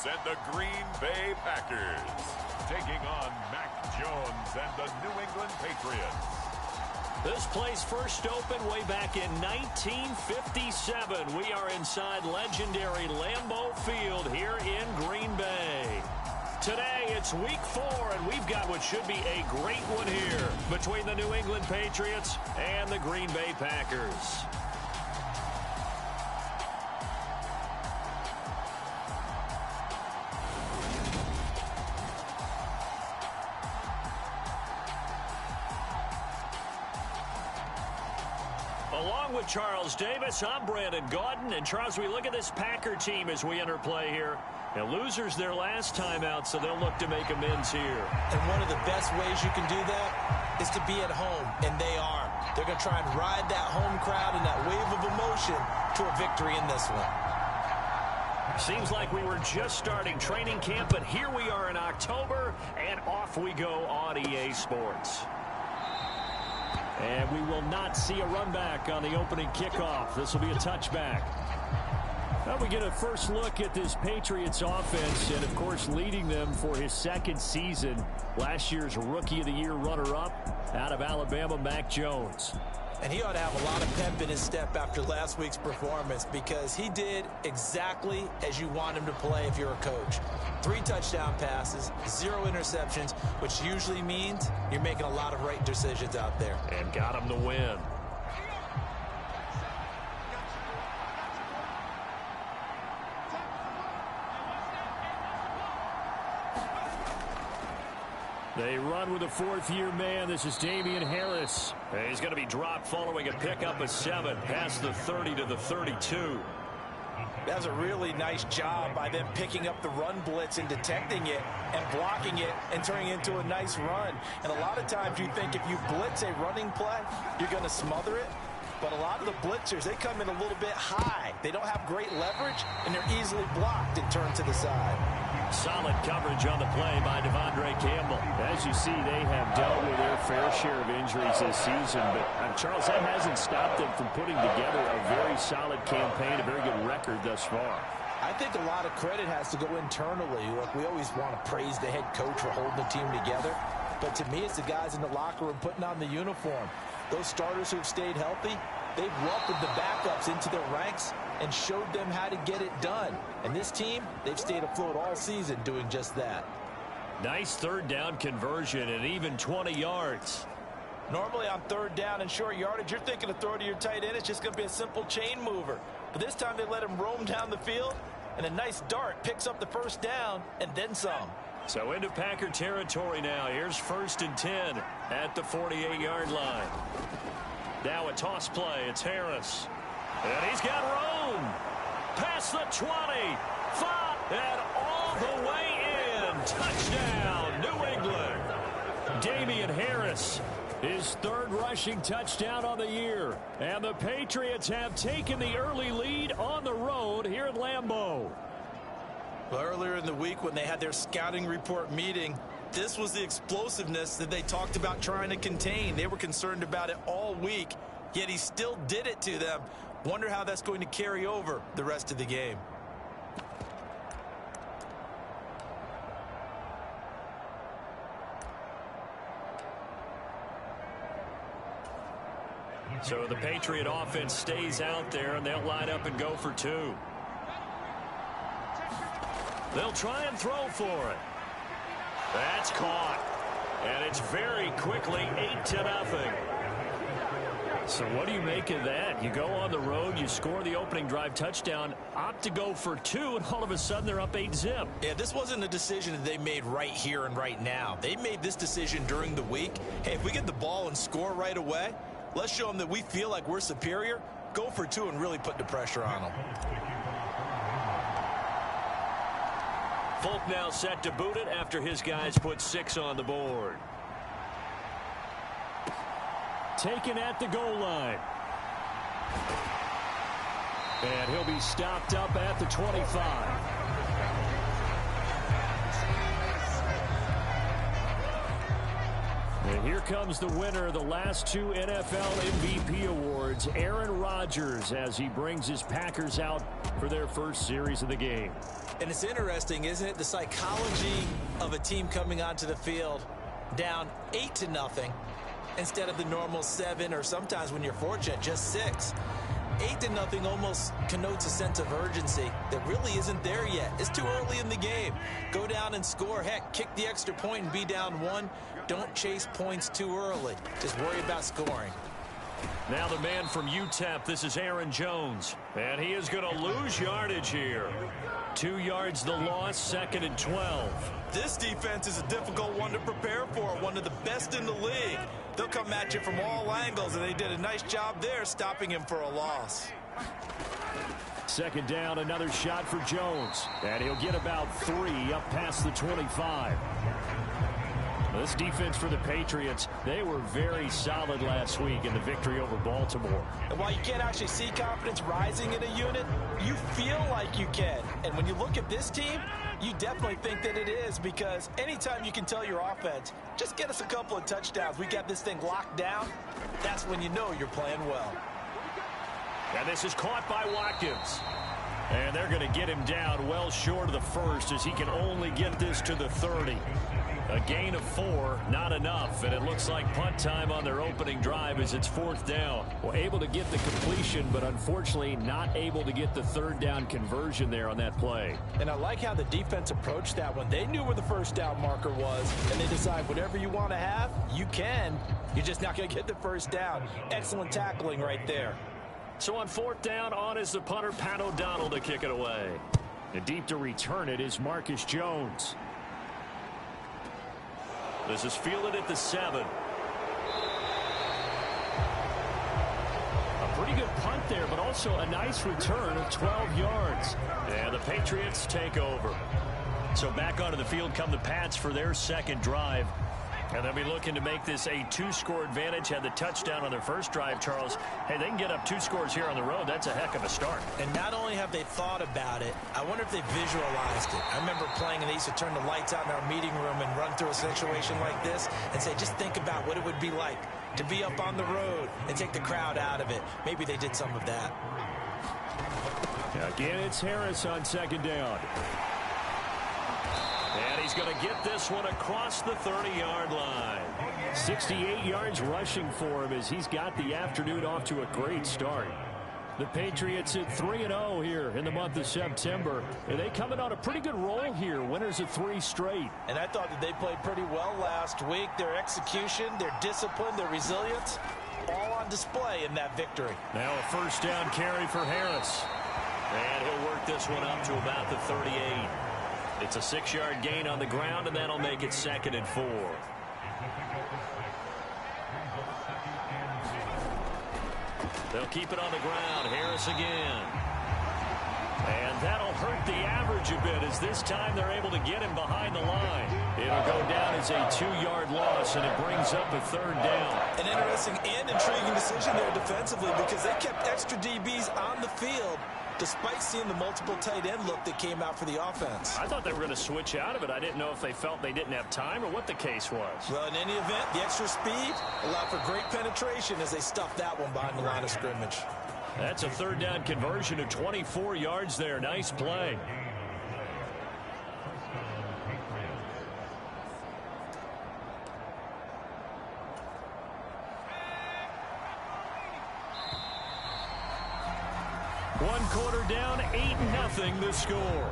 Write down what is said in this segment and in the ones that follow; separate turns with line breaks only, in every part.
and the Green Bay Packers, taking on Mac Jones and the New England Patriots.
This place first opened way back in 1957. We are inside legendary Lambeau Field here in Green Bay. Today, it's week 4, and we've got what should be a great one here between the New England Patriots and the Green Bay Packers. Along with Charles Davis, I'm Brandon Gaudin. And Charles, we look at this Packer team as we enter play here. And losers their last time out, so they'll look to make amends here.
And one of the best ways you can do that is to be at home, and they are. They're going to try and ride that home crowd and that wave of emotion to a victory in this one.
Seems like we were just starting training camp, but here we are in October, and off we go on EA Sports. And we will not see a run back on the opening kickoff. This will be a touchback. Well, we get a first look at this Patriots offense, and, of course, leading them for his second season. Last year's Rookie of the Year runner-up out of Alabama, Mac Jones.
And he ought to have a lot of pep in his step after last week's performance because he did exactly as you want him to play if you're a coach. 3 touchdown passes, 0 interceptions, which usually means you're making a lot of right decisions out there.
And got him to win. They run with a 4th-year man. This is Damian Harris. He's going to be dropped following a pickup of 7 past the 30 to the 32.
That was a really nice job by them picking up the run blitz and detecting it and blocking it and turning it into a nice run. And a lot of times you think if you blitz a running play, you're going to smother it. But a lot of the blitzers, they come in a little bit high. They don't have great leverage, and they're easily blocked and turned to the side.
Solid coverage on the play by Devondre Campbell. As you see, they have dealt with their fair share of injuries this season. But, Charles, that hasn't stopped them from putting together a very solid campaign, a very good record thus far.
I think a lot of credit has to go internally. Look, we always want to praise the head coach for holding the team together. But to me, it's the guys in the locker room putting on the uniform. Those starters who've stayed healthy, they've welcomed the backups into their ranks and showed them how to get it done. And this team, they've stayed afloat all season doing just that.
Nice 3rd down conversion and even 20 yards.
Normally on 3rd down and short yardage, you're thinking of throw to your tight end. It's just going to be a simple chain mover. But this time they let him roam down the field, and a nice dart picks up the 1st down and then some.
So into Packer territory now. Here's 1st and 10 at the 48-yard line. Now a toss play. It's Harris. And he's got room. Past the 20. 5. And all the way in. Touchdown, New England. Damian Harris, his 3rd rushing touchdown on the year. And the Patriots have taken the early lead on the road here at Lambeau.
Well, earlier in the week when they had their scouting report meeting, this was the explosiveness that they talked about trying to contain. They were concerned about it all week, yet he still did it to them. Wonder how that's going to carry over the rest of the game.
So the Patriot offense stays out there, and they'll line up and go for 2. They'll try and throw for it. That's caught. And it's very quickly 8-0. So what do you make of that? You go on the road, you score the opening drive touchdown, opt to go for 2, and all of a sudden they're up 8-0.
Yeah, this wasn't a decision that they made right here and right now. They made this decision during the week. Hey, if we get the ball and score right away, let's show them that we feel like we're superior. Go for 2 and really put the pressure on them.
Folk now set to boot it after his guys put 6 on the board. Taken at the goal line. And he'll be stopped up at the 25. And here comes the winner of the last 2 NFL MVP awards, Aaron Rodgers, as he brings his Packers out for their first series of the game.
And it's interesting, isn't it? The psychology of a team coming onto the field down 8-0 instead of the normal 7, or sometimes when you're fortunate, just 6. 8-0 almost connotes a sense of urgency that really isn't there yet. It's too early in the game. Go down and score. Heck, kick the extra point and be down 1. Don't chase points too early. Just worry about scoring.
Now the man from UTEP, this is Aaron Jones. And he is going to lose yardage here. 2 yards the loss, 2nd and 12.
This defense is a difficult one to prepare for, one of the best in the league. They'll come at you from all angles, and they did a nice job there stopping him for a loss.
2nd down, another shot for Jones. And he'll get about 3 up past the 25. This defense for the Patriots, they were very solid last week in the victory over Baltimore.
And while you can't actually see confidence rising in a unit, you feel like you can. And when you look at this team, you definitely think that it is, because anytime you can tell your offense, just get us a couple of touchdowns, we got this thing locked down, that's when you know you're playing well.
And this is caught by Watkins. And they're going to get him down well short of the first, as he can only get this to the 30. A gain of 4, not enough, and it looks like punt time on their opening drive as it's 4th down.
Well, able to get the completion, but unfortunately not able to get the 3rd down conversion there on that play.
And I like how the defense approached that one. They knew where the 1st down marker was, and they decide whatever you want to have, you can. You're just not going to get the 1st down. Excellent tackling right there.
So on 4th down, on is the punter, Pat O'Donnell, to kick it away.
And deep to return it is Marcus Jones.
This is fielded at the 7.
A pretty good punt there, but also a nice return of 12 yards.
And the Patriots take over. So back onto the field come the Pats for their 2nd drive. And they'll be looking to make this a 2-score advantage. Had the touchdown on their first drive, Charles. Hey, they can get up 2 scores here on the road. That's a heck of a start.
And not only have they thought about it, I wonder if they visualized it. I remember playing, and they used to turn the lights out in our meeting room and run through a situation like this and say, just think about what it would be like to be up on the road and take the crowd out of it. Maybe they did some of that.
Again, it's Harris on 2nd down.
And he's going to get this one across the 30-yard line.
68 yards rushing for him as he's got the afternoon off to a great start. The Patriots at 3-0 here in the month of September. And they coming on a pretty good roll here. Winners of 3 straight.
And I thought that they played pretty well last week. Their execution, their discipline, their resilience, all on display in that victory.
Now a 1st down carry for Harris. And he'll work this one up to about the 38. It's a 6-yard gain on the ground, and that'll make it 2nd and 4. They'll keep it on the ground. Harris again. And that'll hurt the average a bit, as this time they're able to get him behind the line. It'll go down as a 2-yard loss, and it brings up a 3rd down.
An interesting and intriguing decision there defensively, because they kept extra DBs on the field despite seeing the multiple tight end look that came out for the offense.
I thought they were going to switch out of it. I didn't know if they felt they didn't have time or what the case was.
Well, in any event, the extra speed allowed for great penetration as they stuffed that one behind the line of scrimmage.
That's a 3rd down conversion of 24 yards there. Nice play. One quarter down, 8-0 the score.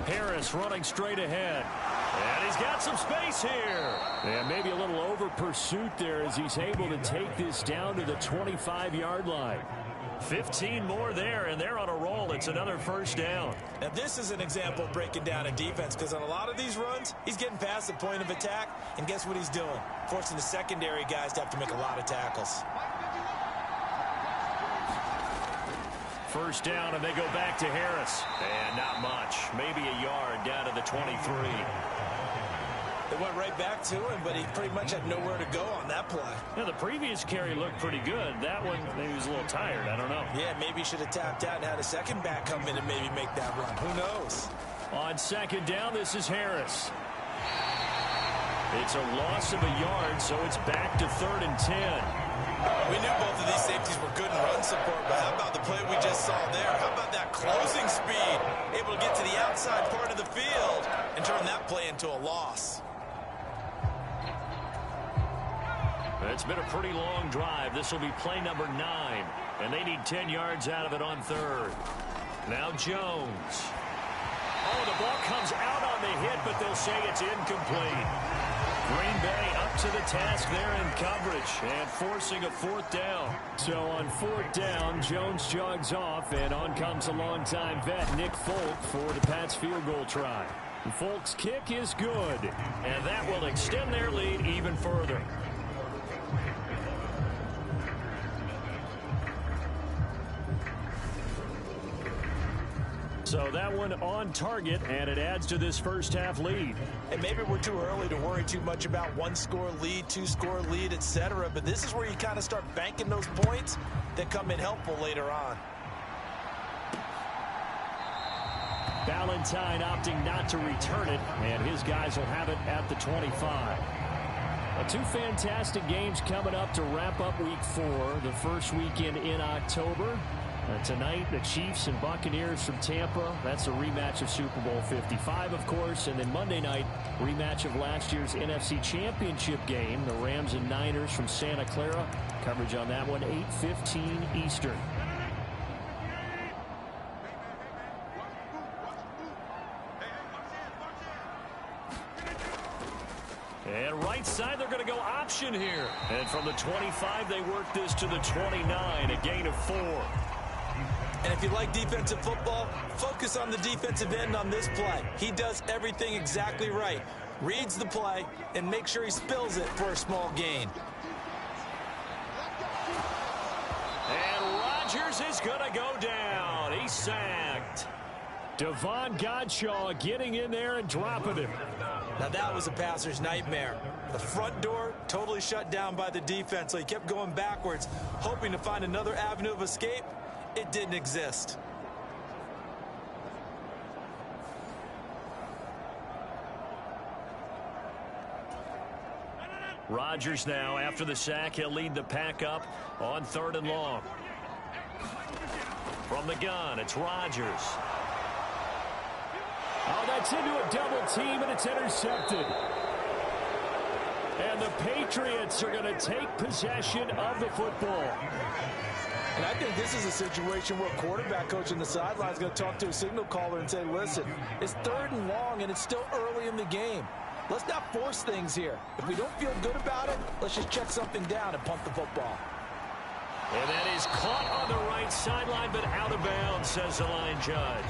Harris running straight ahead. And he's got some space here.
And maybe a little over pursuit there as he's able to take this down to the 25-yard line.
15 more there, and they're on a roll. It's another 1st down.
Now, this is an example of breaking down a defense, because on a lot of these runs, he's getting past the point of attack, and guess what he's doing? Forcing the secondary guys to have to make a lot of tackles.
1st down, and they go back to Harris. And not much. Maybe a yard down to the 23.
They went right back to him, but he pretty much had nowhere to go on that play.
Now, the previous carry looked pretty good. That one, maybe he was a little tired. I don't know.
Yeah, maybe he should have tapped out and had a second back come in and maybe make that run. Who knows?
On 2nd down, this is Harris.
It's a loss of a yard, so it's back to 3rd and 10.
We knew both of these safeties were good in run support, but how about the play we just saw there? How about that closing speed? Able to get to the outside part of the field and turn that play into a loss.
It's been a pretty long drive. This will be play number 9, and they need 10 yards out of it on 3rd. Now Jones. Oh, the ball comes out on the hit, but they'll say it's incomplete. Green Bay up to the task there in coverage and forcing a 4th down.
So on 4th down, Jones jogs off, and on comes a longtime vet, Nick Folk, for the Pats field goal try. Folk's kick is good,
and that will extend their lead even further.
So that one on target, and it adds to this first half lead.
And maybe we're too early to worry too much about 1-score lead, 2-score lead, etc. But this is where you kind of start banking those points that come in helpful later on.
Valentine opting not to return it, and his guys will have it at the 25. Two fantastic games coming up to wrap up Week 4, the first weekend in October. Tonight, the Chiefs and Buccaneers from Tampa. That's a rematch of Super Bowl 55, of course. And then Monday night, rematch of last year's NFC Championship game, the Rams and Niners from Santa Clara. Coverage on that one, 8:15 Eastern.
And right side, they're going to go option here. And from the 25, they work this to the 29, a gain of 4.
And if you like defensive football, focus on the defensive end on this play. He does everything exactly right. Reads the play and makes sure he spills it for a small gain.
And Rodgers is going to go down. He's sacked.
Devon Godshaw getting in there and dropping him.
Now that was a passer's nightmare. The front door totally shut down by the defense, so he kept going backwards, hoping to find another avenue of escape. It didn't exist.
Rodgers now, after the sack, he'll lead the pack up on 3rd and long. From the gun, it's Rodgers.
Oh, that's into a double team, and it's intercepted. And the Patriots are going to take possession of the football.
And I think this is a situation where a quarterback coach on the sideline is going to talk to a signal caller and say, listen, it's 3rd and long, and it's still early in the game. Let's not force things here. If we don't feel good about it, let's just check something down and punt the football.
And that is caught on the right sideline, but out of bounds, says the line judge.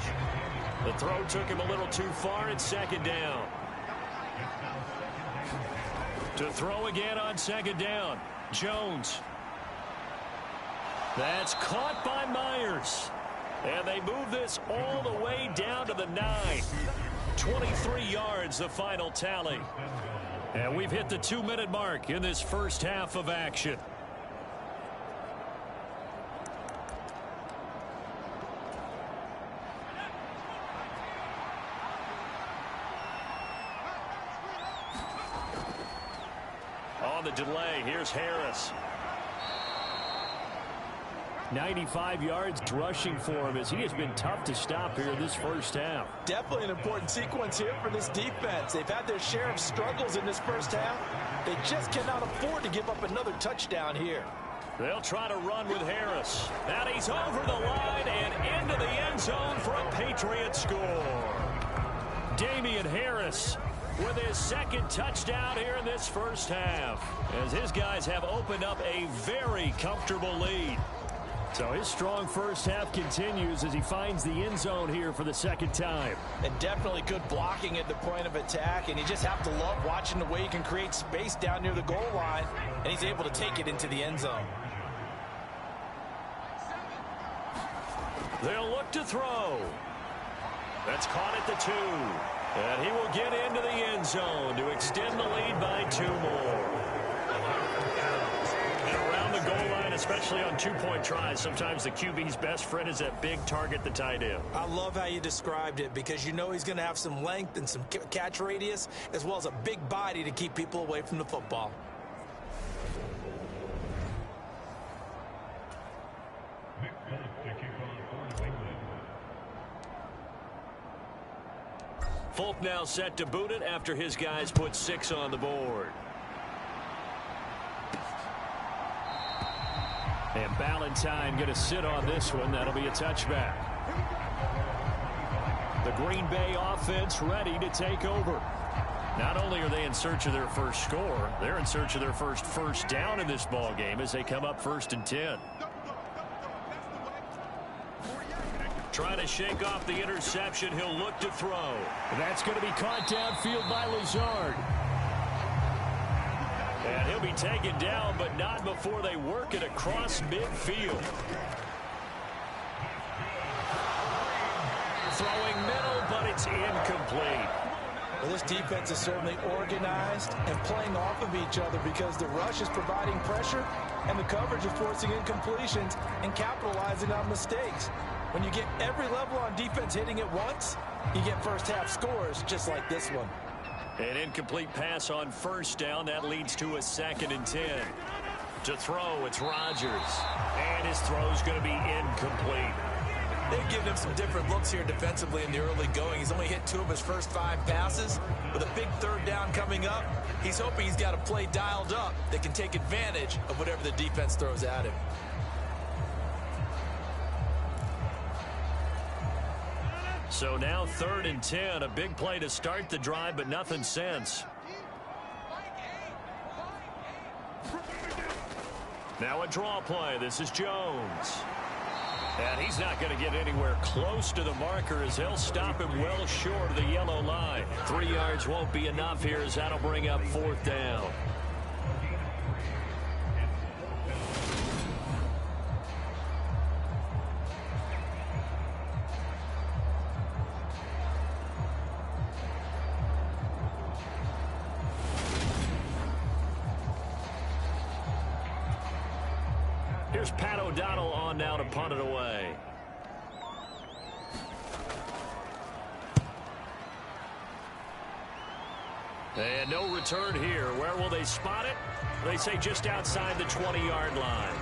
The throw took him a little too far. It's 2nd down. To throw again on 2nd down, Jones. That's caught by Myers. And they move this all the way down to the 9. 23 yards, the final tally. And we've hit the 2-minute mark in this first half of action. On the delay, here's Harris.
95 yards rushing for him, as he has been tough to stop here in this first half.
Definitely an important sequence here for this defense. They've had their share of struggles in this first half. They just cannot afford to give up another touchdown here.
They'll try to run with Harris. And he's over the line and into the end zone for a Patriot score. Damian Harris with his 2nd touchdown here in this first half, as his guys have opened up a very comfortable lead.
So his strong first half continues as he finds the end zone here for the 2nd time.
And definitely good blocking at the point of attack, and you just have to love watching the way he can create space down near the goal line, and he's able to take it into the end zone.
They'll look to throw. That's caught at the 2. And he will get into the end zone to extend the lead by 2 more. And around the goal line, a especially on two-point tries. Sometimes the QB's best friend is that big target, the tight end.
I love how you described it because you know he's going to have some length and some catch radius as well as a big body to keep people away from the football.
Folk now set to boot it after his guys put 6 on the board.
And Ballantyne going to sit on this one. That'll be a touchback. The Green Bay offense ready to take over.
Not only are they in search of their first score, they're in search of their first down in this ball game as they come up 1st and 10. Trying to shake off the interception. He'll look to throw.
That's going to be caught downfield by Lazard.
And he'll be taken down, but not before they work it across midfield. Throwing middle, but it's incomplete.
Well, this defense is certainly organized and playing off of each other because the rush is providing pressure and the coverage is forcing incompletions and capitalizing on mistakes. When you get every level on defense hitting at once, you get first half scores just like this one.
An incomplete pass on 1st down. That leads to a 2nd and 10. To throw, it's Rodgers. And his throw's going to be incomplete.
They've given him some different looks here defensively in the early going. He's only hit 2 of his first 5 passes. With a big 3rd down coming up, he's hoping he's got a play dialed up that can take advantage of whatever the defense throws at him.
So now 3rd and 10. A big play to start the drive, but nothing since. Now a draw play. This is Jones. And he's not going to get anywhere close to the marker as they'll stop him well short of the yellow line. 3 yards won't be enough here as that'll bring up 4th down. Here's Pat O'Donnell on now to punt it away. And no return here. Where will they spot it? They say just outside the 20-yard line.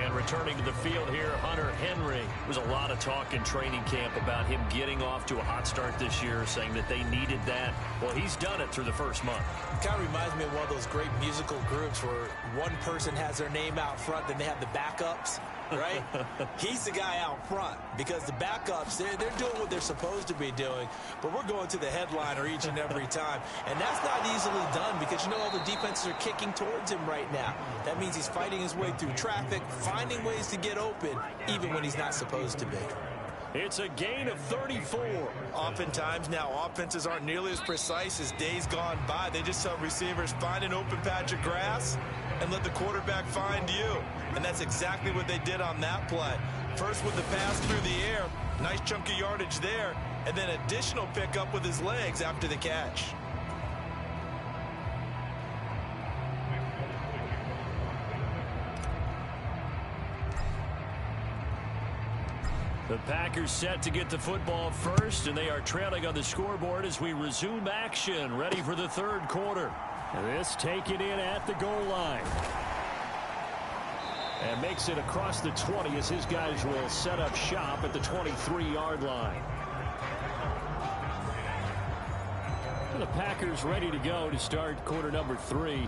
And returning to the field here, Hunter Henry. There was a lot of talk in training camp about him getting off to a hot start this year, saying that they needed that. Well, he's done it through the first month.
It kind of reminds me of one of those great musical groups where one person has their name out front, then they have the backups, right? He's the guy out front because the backups, they're doing what they're supposed to be doing, but we're going to the headliner each and every time. And that's not easily done because, you know, all the defenses are kicking towards him right now. That means he's fighting his way through traffic, finding ways to get open, even when he's not supposed to be.
It's a gain of 34.
Oftentimes now, offenses aren't nearly as precise as days gone by. They just tell receivers, find an open patch of grass and let the quarterback find you. And that's exactly what they did on that play. First with the pass through the air, nice chunk of yardage there, and then additional pickup with his legs after the catch.
The Packers set to get the football first, and they are trailing on the scoreboard as we resume action, ready for the 3rd quarter.
And this taken in at the goal line. And makes it across the 20 as his guys will set up shop at the 23-yard line. And the Packers ready to go to start quarter number 3.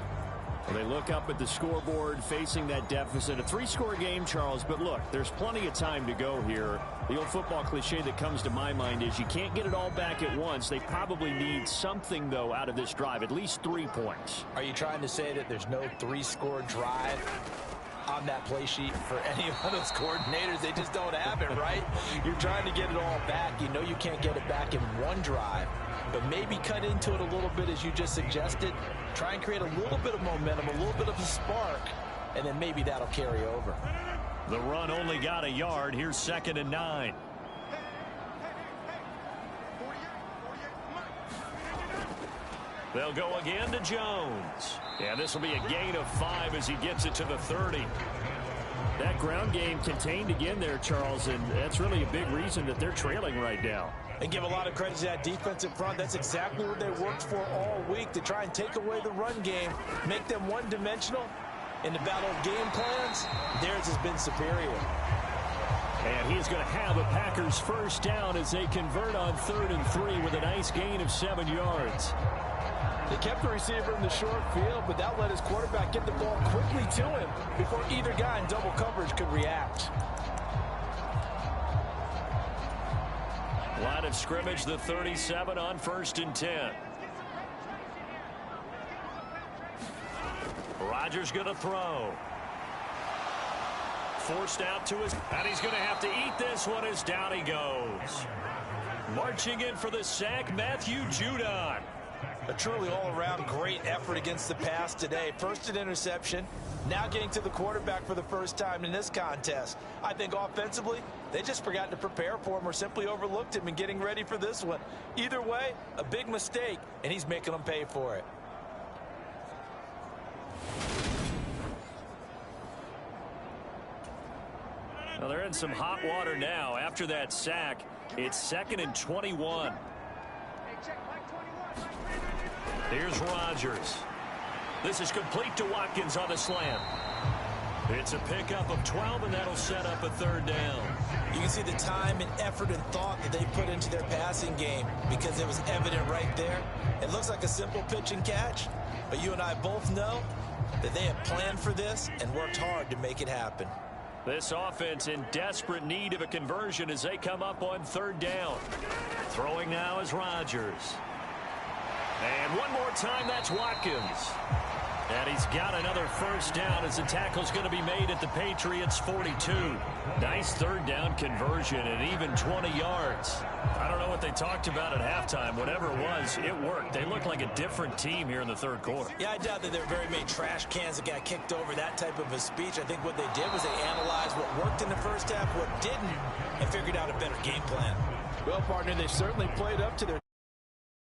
Well, they look up at the scoreboard facing that deficit. A 3-score game, Charles, but look, there's plenty of time to go here. The old football cliche that comes to my mind is you can't get it all back at once. They probably need something, though, out of this drive, at least 3 points.
Are you trying to say that there's no 3-score drive on that play sheet for any of those coordinators? They just don't have it, right? You're trying to get it all back. You know you can't get it back in one drive, but maybe cut into it a little bit as you just suggested. Try and create a little bit of momentum, a little bit of a spark, and then maybe that'll carry over.
The run only got a yard. Here's 2nd and 9. They'll go again to Jones. And this will be a gain of 5 as he gets it to the 30.
That ground game contained again there, Charles, and that's really a big reason that they're trailing right now.
And give a lot of credit to that defensive front. That's exactly what they worked for all week, to try and take away the run game, make them one-dimensional. In the battle of game plans, theirs has been superior.
And he's going to have a Packers first down as they convert on 3rd and 3 with a nice gain of 7 yards.
They kept the receiver in the short field, but that let his quarterback get the ball quickly to him before either guy in double coverage could react.
Line of scrimmage, the 37 on 1st and 10. Rodgers going to throw. Forced out to his, and he's going to have to eat this one as down he goes. Marching in for the sack, Matthew Judon.
A truly all-around great effort against the pass today. First an interception, now getting to the quarterback for the first time in this contest. I think offensively, they just forgot to prepare for him or simply overlooked him in getting ready for this one. Either way, a big mistake, and he's making them pay for it.
Well, they're in some hot water now. After that sack, it's 2nd and 21. Here's Rodgers. This is complete to Watkins on the slant. It's a pickup of 12, and that'll set up a 3rd down.
You can see the time and effort and thought that they put into their passing game because it was evident right there. It looks like a simple pitch and catch, but you and I both know that they have planned for this and worked hard to make it happen.
This offense in desperate need of a conversion as they come up on 3rd down. Throwing now is Rodgers. And one more time, that's Watkins. And he's got another first down as the tackle's going to be made at the Patriots' 42. Nice 3rd down conversion and even 20 yards. I don't know what they talked about at halftime. Whatever it was, it worked. They look like a different team here in the 3rd quarter.
Yeah, I doubt that there are very many trash cans that got kicked over, that type of a speech. I think what they did was they analyzed what worked in the first half, what didn't, and figured out a better game plan. Well, partner, they certainly played up to their